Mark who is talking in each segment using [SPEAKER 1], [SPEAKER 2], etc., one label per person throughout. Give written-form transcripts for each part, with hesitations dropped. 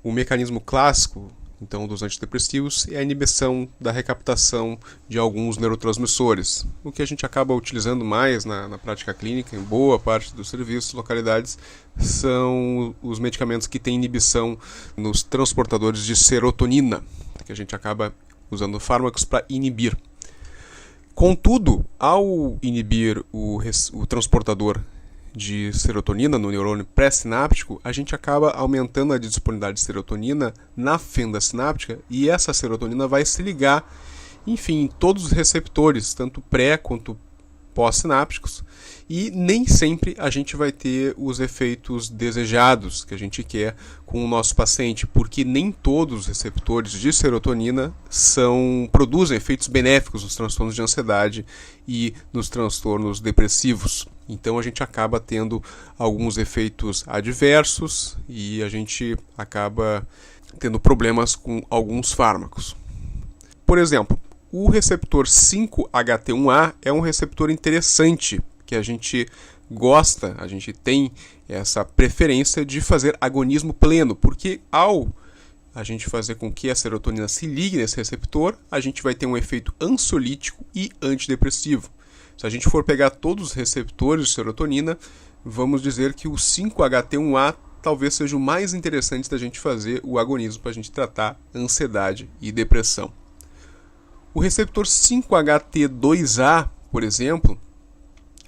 [SPEAKER 1] O mecanismo clássico, então, dos antidepressivos é a inibição da recaptação de alguns neurotransmissores, o que a gente acaba utilizando mais na prática clínica, em boa parte dos serviços, localidades, são os medicamentos que têm inibição nos transportadores de serotonina, que a gente acaba usando fármacos para inibir. Contudo, ao inibir o transportador de serotonina no neurônio pré-sináptico, a gente acaba aumentando a disponibilidade de serotonina na fenda sináptica e essa serotonina vai se ligar, enfim, em todos os receptores, tanto pré quanto pós-sinápticos, e nem sempre a gente vai ter os efeitos desejados que a gente quer com o nosso paciente, porque nem todos os receptores de serotonina produzem efeitos benéficos nos transtornos de ansiedade e nos transtornos depressivos. Então a gente acaba tendo alguns efeitos adversos e a gente acaba tendo problemas com alguns fármacos. Por exemplo, o receptor 5-HT1A é um receptor interessante que a gente gosta, a gente tem essa preferência de fazer agonismo pleno, porque ao a gente fazer com que a serotonina se ligue nesse receptor, a gente vai ter um efeito ansiolítico e antidepressivo. Se a gente for pegar todos os receptores de serotonina, vamos dizer que o 5-HT1A talvez seja o mais interessante da gente fazer o agonismo para a gente tratar ansiedade e depressão. O receptor 5-HT2A, por exemplo,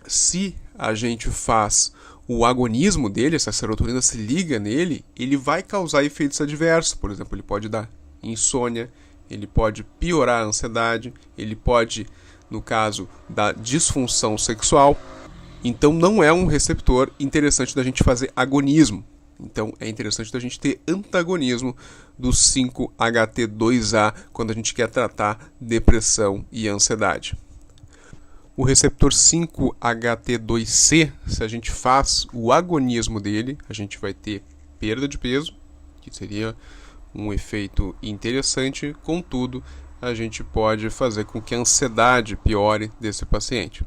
[SPEAKER 1] se a gente faz o agonismo dele, se a serotonina se liga nele, ele vai causar efeitos adversos. Por exemplo, ele pode dar insônia, ele pode piorar a ansiedade, ele pode, no caso da disfunção sexual. Então não é um receptor interessante da gente fazer agonismo. Então é interessante da gente ter antagonismo do 5-HT2A quando a gente quer tratar depressão e ansiedade. O receptor 5-HT2C, se a gente faz o agonismo dele, a gente vai ter perda de peso, que seria um efeito interessante, contudo, a gente pode fazer com que a ansiedade piore desse paciente.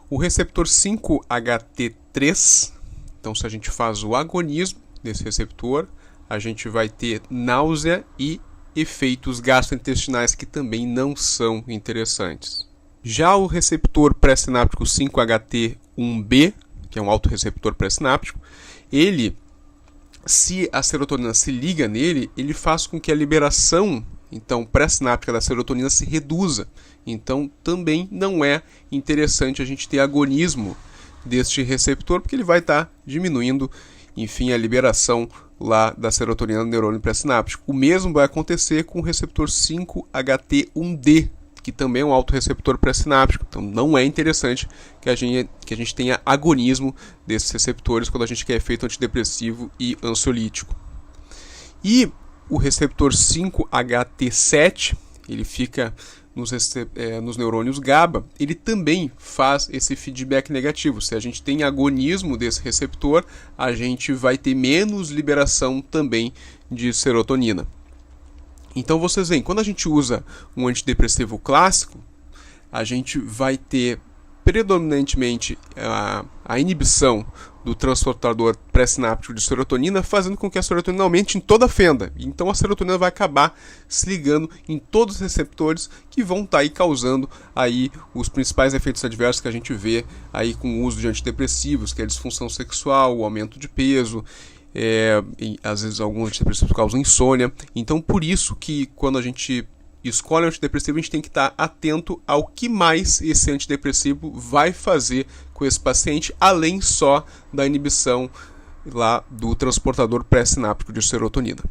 [SPEAKER 1] O receptor 5-HT3, então se a gente faz o agonismo desse receptor, a gente vai ter náusea e efeitos gastrointestinais que também não são interessantes. Já o receptor pré-sináptico 5-HT1B, que é um autorreceptor pré-sináptico, ele, se a serotonina se liga nele, ele faz com que a liberação então pré-sináptica da serotonina se reduza. Então também não é interessante a gente ter agonismo deste receptor, porque ele vai estar diminuindo, enfim, a liberação lá da serotonina no neurônio pré-sináptico. O mesmo vai acontecer com o receptor 5-HT1D, que também é um autorreceptor pré-sináptico. Então não é interessante que a gente tenha agonismo desses receptores quando a gente quer efeito antidepressivo e ansiolítico. E o receptor 5-HT7, ele fica nos neurônios GABA, ele também faz esse feedback negativo. Se a gente tem agonismo desse receptor, a gente vai ter menos liberação também de serotonina. Então vocês veem, quando a gente usa um antidepressivo clássico, a gente vai ter predominantemente a inibição do transportador pré-sináptico de serotonina, fazendo com que a serotonina aumente em toda a fenda. Então a serotonina vai acabar se ligando em todos os receptores que vão estar aí causando aí os principais efeitos adversos que a gente vê aí com o uso de antidepressivos, que é a disfunção sexual, o aumento de peso, e às vezes alguns antidepressivos causam insônia. Então por isso que quando a gente escolhe um antidepressivo, a gente tem que estar atento ao que mais esse antidepressivo vai fazer com esse paciente, além só da inibição lá do transportador pré-sináptico de serotonina.